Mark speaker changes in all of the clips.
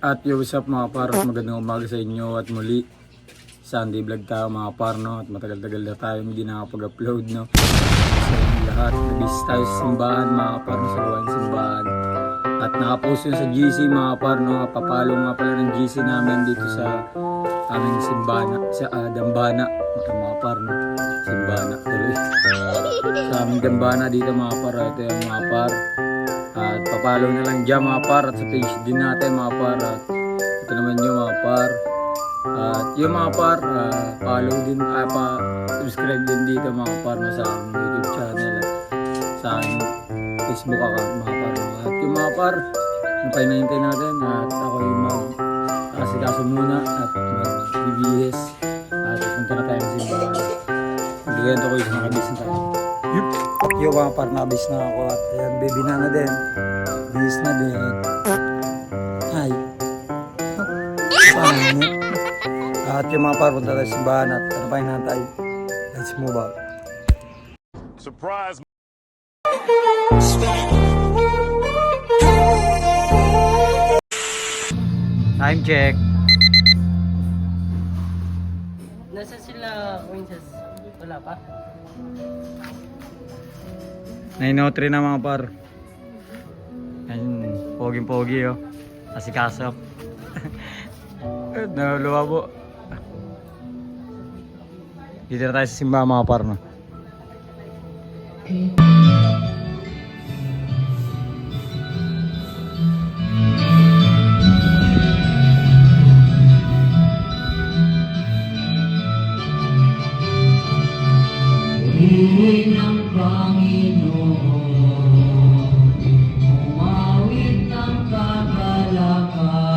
Speaker 1: At yo, what's up mga par, magandang umaga sa inyo at muli Sunday vlog tayo mga par, no? At matagal-tagal na tayo hindi nakapag-upload, no? Sa inyo lahat, nabis tayo sa simbahan mga par, sa gawain simbahan. At nakapost yun sa GC mga par, no? Papalo nga pala ng GC namin dito sa aming simbahan, sa Dambana mga par, no? Simbana tuloy. Sa aming Dambana dito mga par, ito yung mga par. At papalo na lang dyan mga par, at sa page din natin mga par, at ito naman yung mga par, at yung mga par, follow din, subscribe din dito mga par, no, sa aking YouTube channel at sa aking Facebook account mga par, no. At yung mga par, yung kainahintay natin, at ako yung mag-asikaso muna at mag-BBS at punta na tayo sa simbahan. Bigyan ko yung mga kabis na tayo. Yung mga par, nabis na ako at ayan, baby na din. Bis na din. Ay. Pangit. At yung mga par, punta tayo sa simbahan at tanapayin na tayo. Let's move out.
Speaker 2: Surprise!
Speaker 1: Time check.
Speaker 3: Nasa sila, Princess? Wala pa?
Speaker 1: 9:03 na mga par. Ayun, poging-pogi oh. Asikaso. Naluluwa po. Dito na tayo sa simbahan mga par, no?
Speaker 4: Purihin ang Panginoon, umawit ng kagalakan,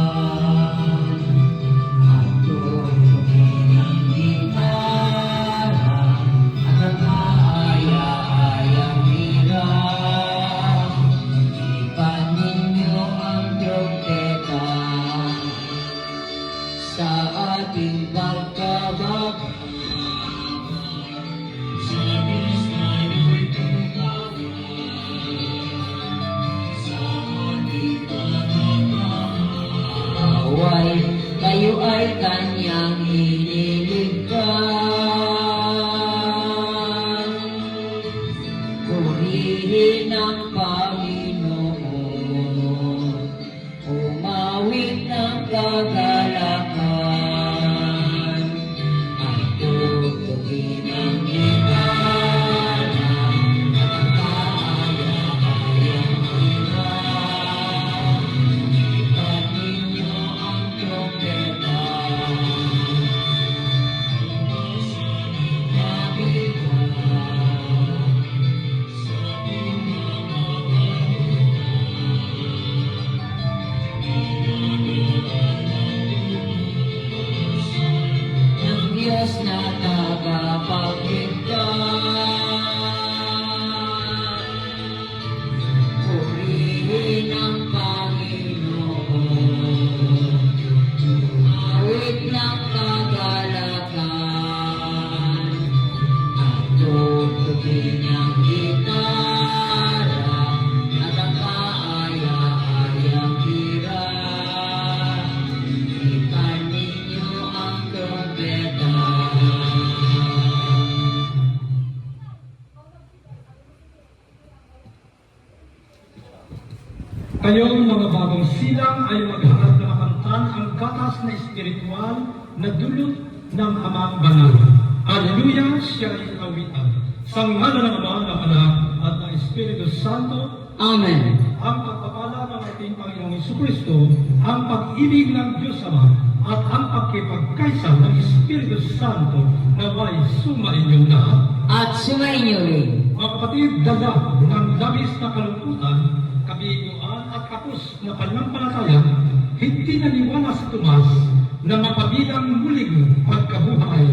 Speaker 4: at tugtugin ang gitara, at ang kaaya-ayang hirap. Ipan ninyo ang trompeta sa ating pagkabak. Kayo ay kanyang iniligtas. Purihin ang Panginoon, umawit ng kagalakan, at tugtugin ang gitara, at ang kaaya-ayang hirap. Ipan ninyo ang trompeta. Ng Diyos na tagapagligtas, purihin ang Panginoon, umawit ng kagalakan, at tugtugin ang gitara, at ang kaaya-ayang hirap. Ipan ninyo ang trompeta.
Speaker 5: Kayong mga bagong silang ay maghanap na makamtan ang gatas na espiritual na dulot ng Amang Banal. Hallelujah! Siya ay kawitan. Sa ngalan ng Ama, ng Anak, at ng Espiritu Santo.
Speaker 4: Amen.
Speaker 5: Ang pagpapala ng ating Panginoong Jesucristo, ang pag-ibig ng Diyos Ama, at ang pagkipagkaisa ng Espiritu Santo na may sumainyo lahat.
Speaker 4: At sumainyo rin.
Speaker 5: Mga kapatid, dala ng labis na kalungkutan, kabiguan at kapos na pananampalataya, hindi naniwala si Tomas na mapabilang muling pagkabuhay,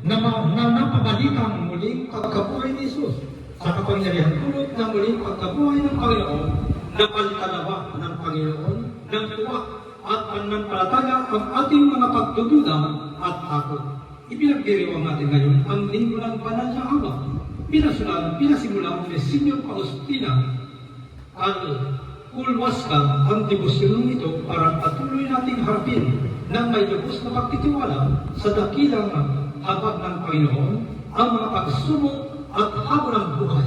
Speaker 5: na napabalitang muling pagkabuhay ni Jesus sa kapangyarihan tulot ng muling pagkabuhay ng Panginoon, na palitalawa ng Panginoon ng tuwa at pananampalataya ang ating mga pagdududa at takot. Ipinagdiriwang natin ngayon ang linggo ng banal na awa. Pinasimulan ni Senyor Faustina al ulwaskan ang devosyonong ito para patuloy nating harapin ng may lubos na pagtitiwala sa dakilang habag ng Panginoon ang mga pagsubok at habang ng buhay.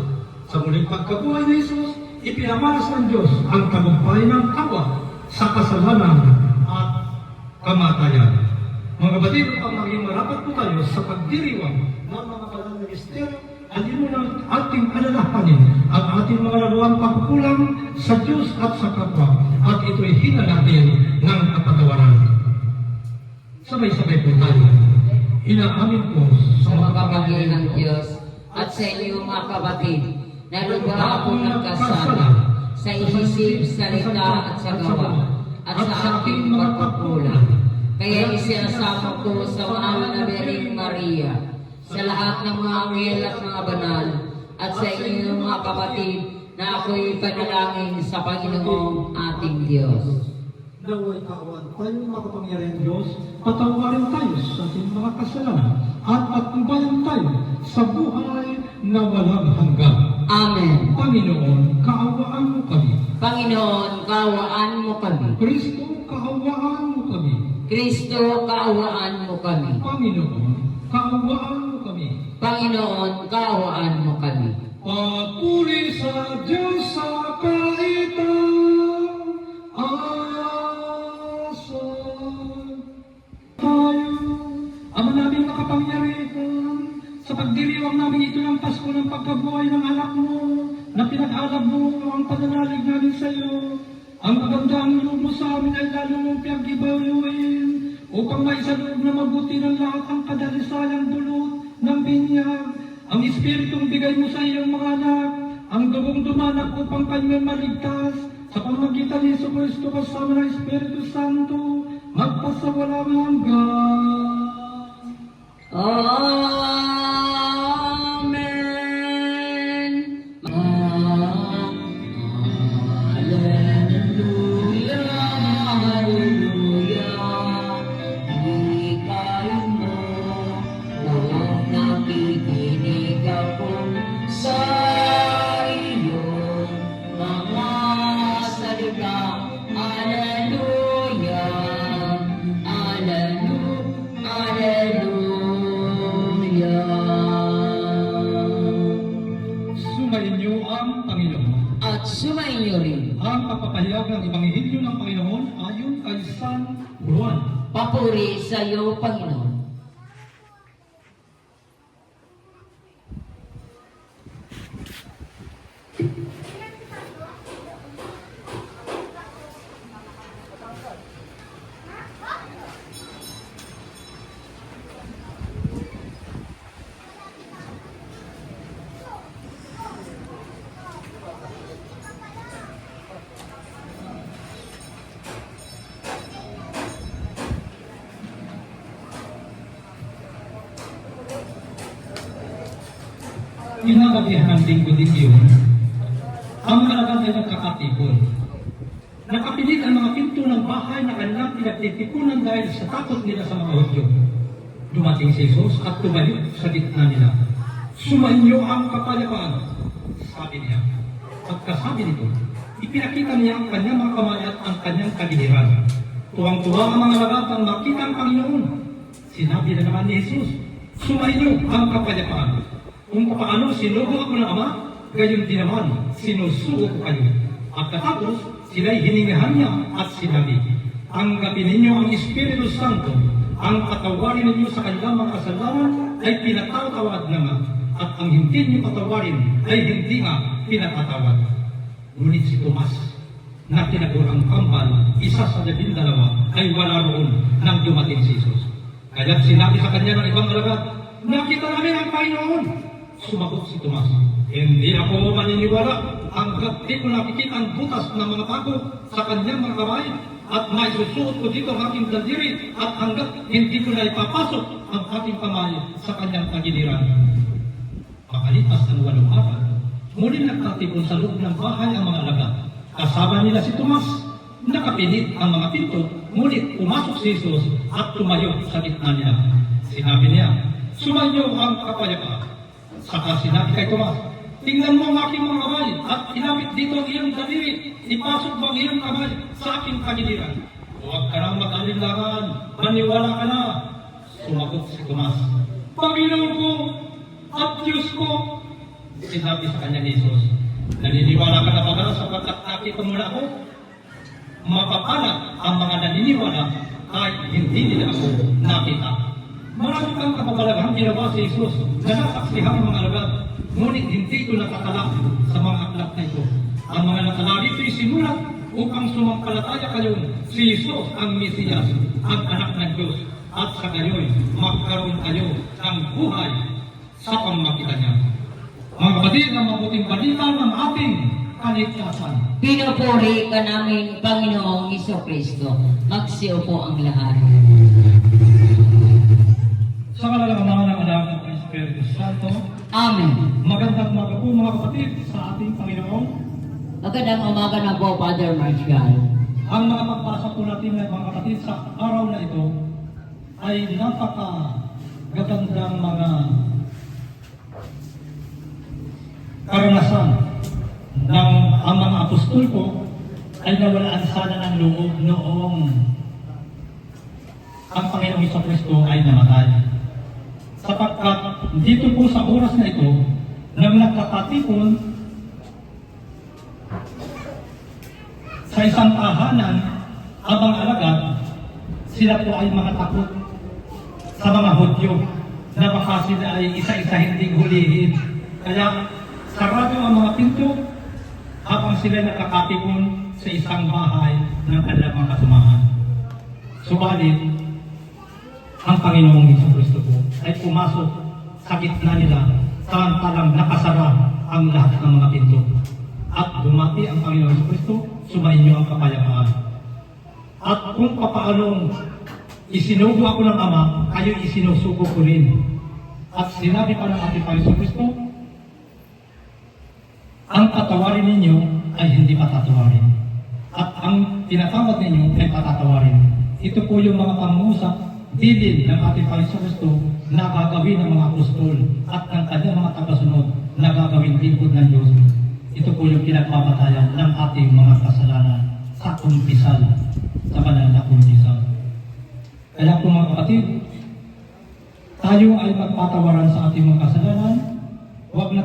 Speaker 5: Sa muling pagkabuhay ni Jesus, ipinamalas ng Diyos ang tagumpay ng kawa sa kasalanan at kamatayan. Mga kapatid, upang maging marapat po tayo sa pagdiriwang ng mga banal na misteryo, andin mo ng ating alalahanin ang ating mga nagawang pagkukulang sa Diyos at sa kapwa, at ito'y hina natin ng kapatawaran. Sabay-sabay po tayo. Inaamin po
Speaker 4: Sa mapapagin ng Diyos at sa inyo mga kapatid, na lubha akong nagkasala sa isip, salita at sa gawa, at sa aking pagkukulang. Kaya isinasama ko sa mahal na Birheng Maria, sa lahat ng mga anghel at mga banal, at sa inyo mga kapatid, na ako'y panalangin sa Panginoong ating Diyos.
Speaker 5: Naway kaawaan tayo, makapangyarihan Diyos, patawarin tayo sa ating mga kasalanan at patnubayan tayo sa buhay na walang hanggan.
Speaker 4: Amen.
Speaker 5: Panginoon, kaawaan mo kami.
Speaker 4: Panginoon, kaawaan mo kami.
Speaker 5: Kristo, kaawaan mo kami.
Speaker 4: Kristo, kaawaan mo kami.
Speaker 5: Panginoon, kaawaan mo kami.
Speaker 4: Panginoon, kaawaan mo kami.
Speaker 5: Papuri sa Diyos sa kaitan, asan tayo. Ama naming makapangyarihan, sa pagdiriwang namin ito ng Pasko ng pagkabuhay ng anak mo, na pinag-alab mo ang pananalig namin sa iyo, ang magandang loob mo sa amin ay lalo mong pinag-ibayuin, upang maisaloob na mabuti ng lahat ang kadalisayang dulot ng binyag, ang Espiritong bigay mo sa iyong mga anak, ang dugong dumanak upang kanyang maligtas, sa pamagitan ni Jesucristo kasama ng Espiritu Santo, magpasawalang hanggan.
Speaker 4: Amen. Hallelujah, hallelujah. Ikaw mo, noong nakikinig ako sa iyong mga salita. Hallelujah,
Speaker 5: Sumainyo ang Panginoon.
Speaker 4: at sumainyo rin.
Speaker 5: Ang kapapahayag ng Ebanghelyo ng Panginoon ayon kay San Juan.
Speaker 4: Papuri sa iyo, Panginoon.
Speaker 5: Kinagabihan ng linggo din yun, ang mga alagad ay nagkakatipon. Nakapilit ang mga pinto ng bahay na kanilang pinagtitipunan dahil sa takot nila sa mga Hudyo. Dumating si Jesus at tumayo sa gitna nila. Sumainyo ang kapayapaan, sabi niya. Pagkasabi nito, ipinakita niya ang kanyang mga kamay at ang kanyang kagiliran. Tuwang-tuwa ang mga alagad nang makita ang Panginoon. Sinabi na naman ni Jesus, sumainyo ang kapayapaan. Kung paano sinugo ako ng Ama, gayon din naman sinusugo ko kayo. At katapos, sila'y hiningahan niya at sinabi, tanggapin ninyo ang Espiritu Santo, ang patawarin ninyo sa kanilang mga kasalanan ay pinatawad na nga, at ang hindi niyo patawarin ay hindi nga pinatatawad. Ngunit si Tomas, na tinagurang kambal, isa sa 12, ay wala roon nang dumating si Jesus. Kaya't sinabi sa kanya ng ibang alagad, nakita namin ang Panginoon. Sumagot si Tomas, hindi ako maniniwala hanggat di ko nakikita ang butas ng mga pako sa kanyang mga kamay at maisusuot ko dito ang aking daliri at hanggat hindi ko na ipapasok ang aking kamay sa kanyang tagiliran. Makalipas ng 8 araw, muling nagtatipon sa loob ng bahay ang mga alagad. Kasama nila si Tomas. Nakapilit ang mga pinto, ngunit pumasok si Jesus at tumayo sa gitna nila. Sinabi niya, sumainyo ang kapayapaan. Saka sinabi kay Tomas, Tingnan mo ang aking mga kamay at ilapit dito ang iyong daliri. Ipasok mo ang iyong kamay sa aking kagiliran. Huwag ka nang mag-alinlangan. Maniwala ka na. Sumagot si Tomas. Panginoon ko at Diyos ko. Sinabi sa kanya ni Jesus, naniniwala ka na ba sapagkat nakita mo na ako? Mapapalad ang mga naniniwala kahit hindi nila ako nakita. Marami kang kapabalaghan ginawa si Jesus na nasaksihan ng mga alagad, ngunit hindi ito nakatala sa mga aklat na ito. Ang mga nakatala dito ay sinulat upang sumampalataya kayo si Jesus ang Mesiyas, ang anak ng Diyos, at sa gayoy magkaroon kayo ng buhay sa pamagitan niya. Mga kapatid, ang mabuting balita ng ating kaligtasan.
Speaker 4: Pinupuri ka namin, Panginoong Jesucristo. Magsiupo ang lahat.
Speaker 5: Sa kalalaman ng anak ng Espiritu Santo,
Speaker 4: Amen.
Speaker 5: magandang umaga po mga kapatid sa ating Panginoon.
Speaker 4: Magandang umaga na po, Father Marcial.
Speaker 5: Ang mga pagbasa po natin mga kapatid sa araw na ito ay napakagandang mga karanasan ng ang mga apostol po ay nawalaan sana ng loob noong ang Panginoong Jesucristo ay namatay. Sapagkat dito po sa oras na ito, nang nagkakatipon sa isang tahanan abang alagad, sila po ay mga takot sa mga Hudyo na baka sila ay isa-isa hindi hulihin. Kaya sarado ang mga pinto habang sila nakakatipon sa isang bahay ng kanilang mga kasamahan. Subalit, ang Panginoong Jesucristo po ay pumasok sa gitna nila samantalang nakasara ang lahat ng mga pinto. At bumati ang Panginoong Jesucristo, sumainyo ang kapayapaan. At kung papaanong isinugo ako ng Ama, kayo isinusugo ko rin. At sinabi pa ng ating Panginoong Jesucristo, ang patawarin ninyo ay hindi patatawarin. At ang tinatawag ninyo ay patatawarin. Ito po yung mga pangungusap, dilin ng ating Panginoong Jesucristo na gagawin ng mga apostol at ng kanyang mga tagasunod na gagawin lingkod ng Diyos. Ito po yung pinagbabatayan ng ating mga kasalanan sa kumpisal sa banal na kumpisal. Kaya po mga kapatid, tayo ay magpatawaran sa ating mga kasalanan. Huwag na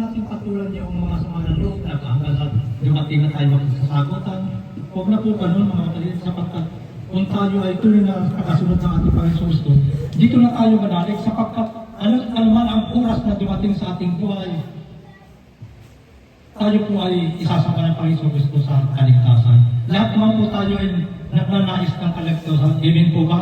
Speaker 5: natin patulan yung mga samanan loob na hanggang sa dumating na tayo magsasagutan. Huwag na po ganun mga kapatid, sapagkat kung tayo ay tuloy na kakasunod ng ating Panginoon Kristo, dito na tayo manalig sapagkat anuman ang oras na dumating sa ating buhay, tayo po ay isasama ng Panginoon Kristo sa kaligtasan. Lahat naman po tayo ay nagnanais ng kaligtasan. Amen po ba?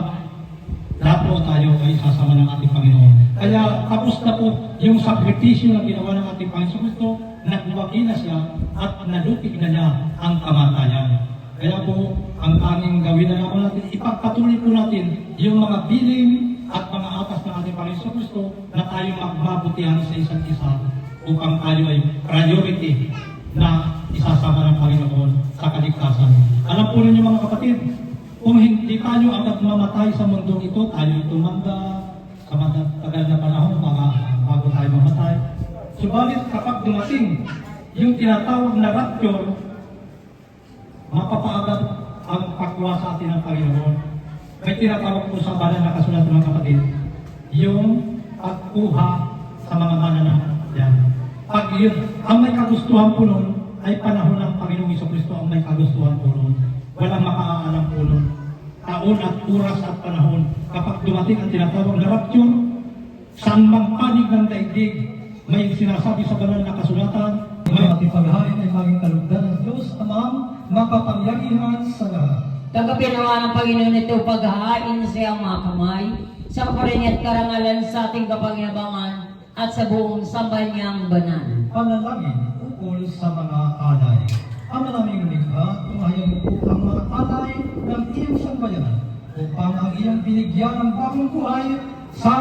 Speaker 5: Lahat po tayo ay isasama ng ating Panginoon. Kaya tapos na po yung sakripisyo na ginawa ng ating Panginoon Kristo, nagbuwagi na siya at nalupig na niya ang kamatayan. Kaya po, ang aming gawin na naman natin, ipagpatuloy po natin yung mga biling at mga atas ng ating Panginoon Kristo na tayo magbabutihan sa isa't isa upang tayo ay priority na isasama ng Panginoon sa kaligtasan. Alam po ninyo mga kapatid, kung hindi tayo agad mamatay sa mundong ito, tayo tumanda sa matagal na panahon bago tayo mamatay. Subalit kapag dumating yung tinatawag na rapture, mapapaagad ang pagkuha sa atin ng Panginoon. May tinatawag po sa banal na kasulatan mga kapatid, yung pagkuha sa mga mananampalataya. Pag yun, ang may kagustuhan po nun ay panahon ng Panginoong Jesucristo ang may kagustuhan po nun. Walang makakaalam po nun. Taon at oras at panahon. Kapag dumating ang tinatawag na rapture, saan mang panig ng daigdig, may sinasabi sa banal na kasulatan, may ating paghahain ay maging kalugdan ng Diyos Amang makapangyarihan sa lahat.
Speaker 4: Tanggapin nawa ng Panginoon ito paghahain sa iyang mga kamay, sa kaparingan at karangalan sa ating kapanginabangan at sa buong sambayang banal.
Speaker 5: Panalangin ukol sa mga alay. Ama naming likha, tumahayan mo po ang mga alay ng iyong sambayanan upang ang iyong binigyan ng bagong buhay sa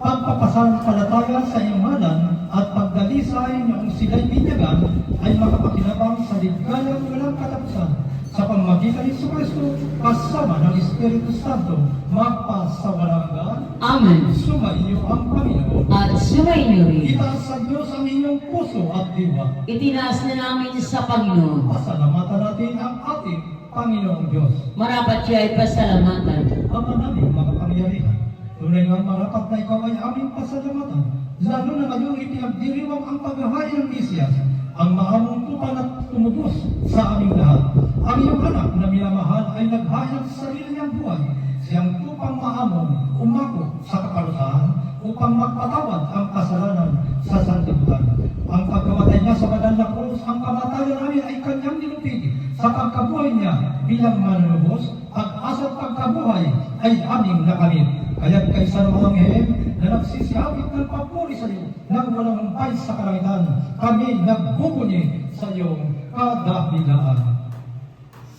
Speaker 5: pagpapasampalataya sa iyong ngalan at pagdalisay noong sila'y binyagan ay makapakinabang sa ligayang walang katapusan sa pamamagitan ni Kristo kasama ng Espiritu Santo magpasawalang
Speaker 4: Amen.
Speaker 5: sumainyo ang Panginoon.
Speaker 4: At sumainyo rin.
Speaker 5: Itaas sa Diyos ang inyong puso at diwa.
Speaker 4: Itinaas na namin sa Panginoon.
Speaker 5: Pasalamatan natin ang ating Panginoong Diyos.
Speaker 4: Marapat siya ay pasalamatan.
Speaker 5: Ama naming makapangyarihan, tunay nga marapat na ikaw ay aming pasalamatan, lalo na ngayong ipinagdiriwang ang paghahay ng Mesiyas, ang maamong tupan at tumubos sa aming lahat. Ang iyong anak na minamahal ay naghayag sa sarili niyang buhay, siyang tupang maamong umako sa kaparusahan upang magpatawad ang kasalanan sa sanlibutan. Ang pagkamatay niya sa banal na krus, ang kamatayan namin ay kanyang nilupig. Sa pagkabuhay niya bilang manunubos, pag-asa at pagkabuhay ay aming nakamit. Kaya't kaysa ng mga anghel na nagsisiyawit ng papuri sa iyo nang walang humpay sa kalangitan, kami nagbubunyi sa iyong kadahilaan.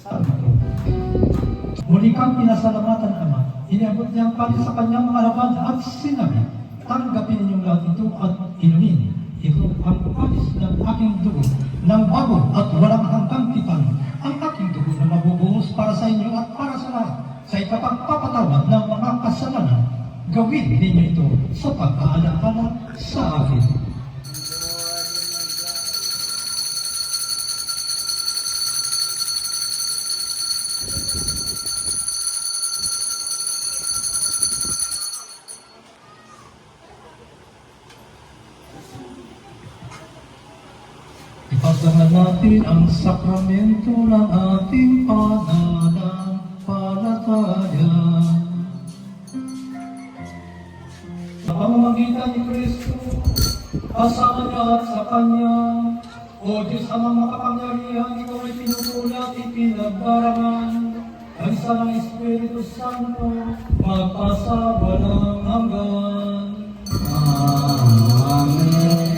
Speaker 5: Santo. Muli kang pinasalamatan, Ama. Iniabot niya ang pali sa kanyang mga laban at sinabi, tanggapin ninyong lahat ito at inumin. Ito ang palis ng aking dugo, ng bago at walang hanggang tipan. Ang aking dugo na mabubuhos para sa inyo at para sa lahat, sa ikapagpapatawad ng mga kasalanan. Gawin ninyo ito sa pag-aalala sa akin. Ipagdangan natin ang sakramento ng ating pananampalataya. Sa pamamagitan ni Kristo, kasama niya at sa Kanya, O Diyos amang makapangyarihan, ikaw ay pinupuli at ipinagdaraman, kaysa ng Espiritu Santo, magpasawalang hanggan.
Speaker 4: Amen.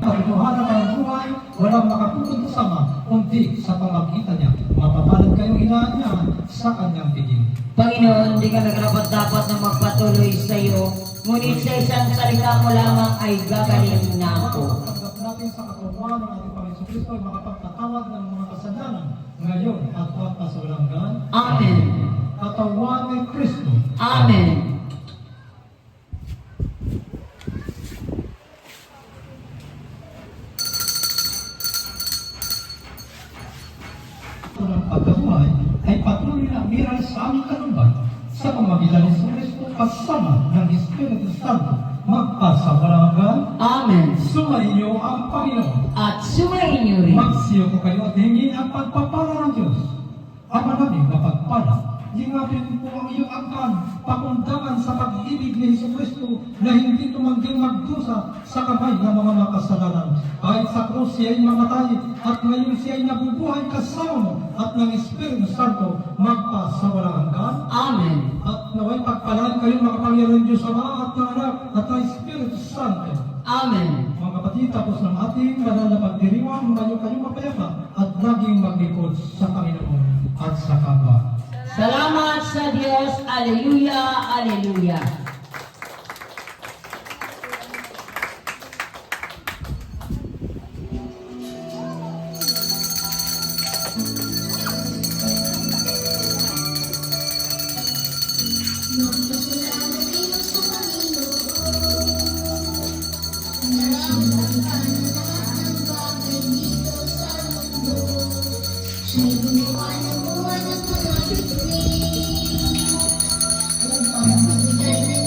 Speaker 5: Katotohanan ng buhay, walang makaputol sama, kundi sa pamagitan niya. Mapapalad kayong inaanyahan sa kanyang piging.
Speaker 4: Panginoon, di ka nagarapat-dapat na magpatuloy sa iyo, ngunit sa isang salita mo lamang ay gagaling na ako.
Speaker 5: Tanggap natin sa katawan ng ating Panginoon Kristo ay makapagtatawad ng mga kasalanan ngayon at pagpasawalang.
Speaker 4: Amen.
Speaker 5: Katawan ni Kristo.
Speaker 4: Amen.
Speaker 5: Ng pagkabuhay ay patuloy na miral sa aming kalumban sa pamagitan ni Kristo kasama ng Espiritu Santo magpasawalang hanggan.
Speaker 4: Amen.
Speaker 5: Sumainyo ang Panginoon.
Speaker 4: At sumainyo rin.
Speaker 5: Magsiyo ko kayo at hingin ang pagpapala ng Diyos. Ama namin mapagpala, lingapin po ang iyong angkan, pakundangan sa pag-ibig ni Jesucristo na hindi tumangging magdusa sa kamay ng mga makasalanan. Kahit sa krus siya ay mamatay at ngayon siya ay nabubuhay kasama mo at ng Espiritu Santo magpasawalang hanggan.
Speaker 4: Amen.
Speaker 5: At naway pagpalaan kayo makapangyarihan Diyos Ama at ng Anak at ng Espiritu Santo.
Speaker 4: Amen.
Speaker 5: Mga kapatid, tapos ng ating banal na pagdiriwang, mayo kayong mapayapa at laging maglingkod sa Panginoon at sa kapwa.
Speaker 4: Salamat sa Diyos. Alleluia, alleluia.
Speaker 2: Magpasalamat kayo sa Panginoon. Nararamdaman ka na lahat ng bagay dito sa mundo. Siya'y gumawa ng buwan at mga bituin upang magbigay ng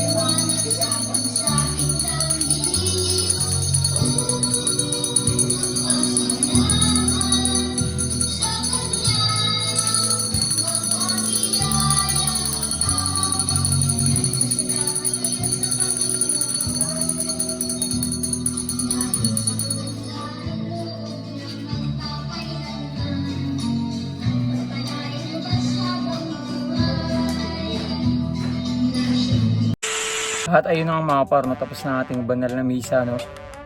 Speaker 1: At ayun na nga mga par, no? Tapos na ating banal na misa, no?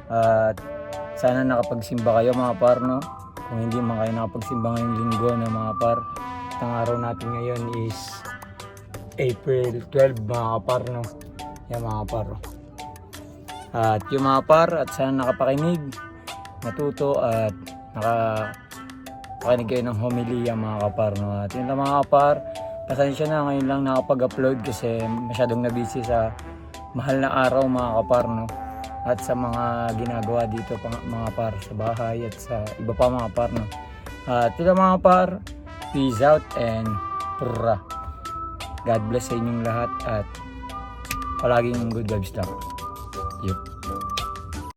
Speaker 1: At sana nakapagsimba kayo mga par, no? Kung hindi man kayo nakapagsimba ngayong linggo, no, mga par. At ang araw natin ngayon is April 12 mga par, no? Yan mga par. At yung mga par, at sana nakapakinig, natuto at nakapakinig kayo ng homilia mga kapar, no? At yun lang mga kapar, pasensya na ngayon lang nakapag-upload kasi masyadong nabisi sa mahal na araw mga kapar, no? At sa mga ginagawa dito mga par sa bahay at sa iba pa mga par, no? At yun lang mga par, peace out and purra. God bless sa inyong lahat at palaging good vibes lang.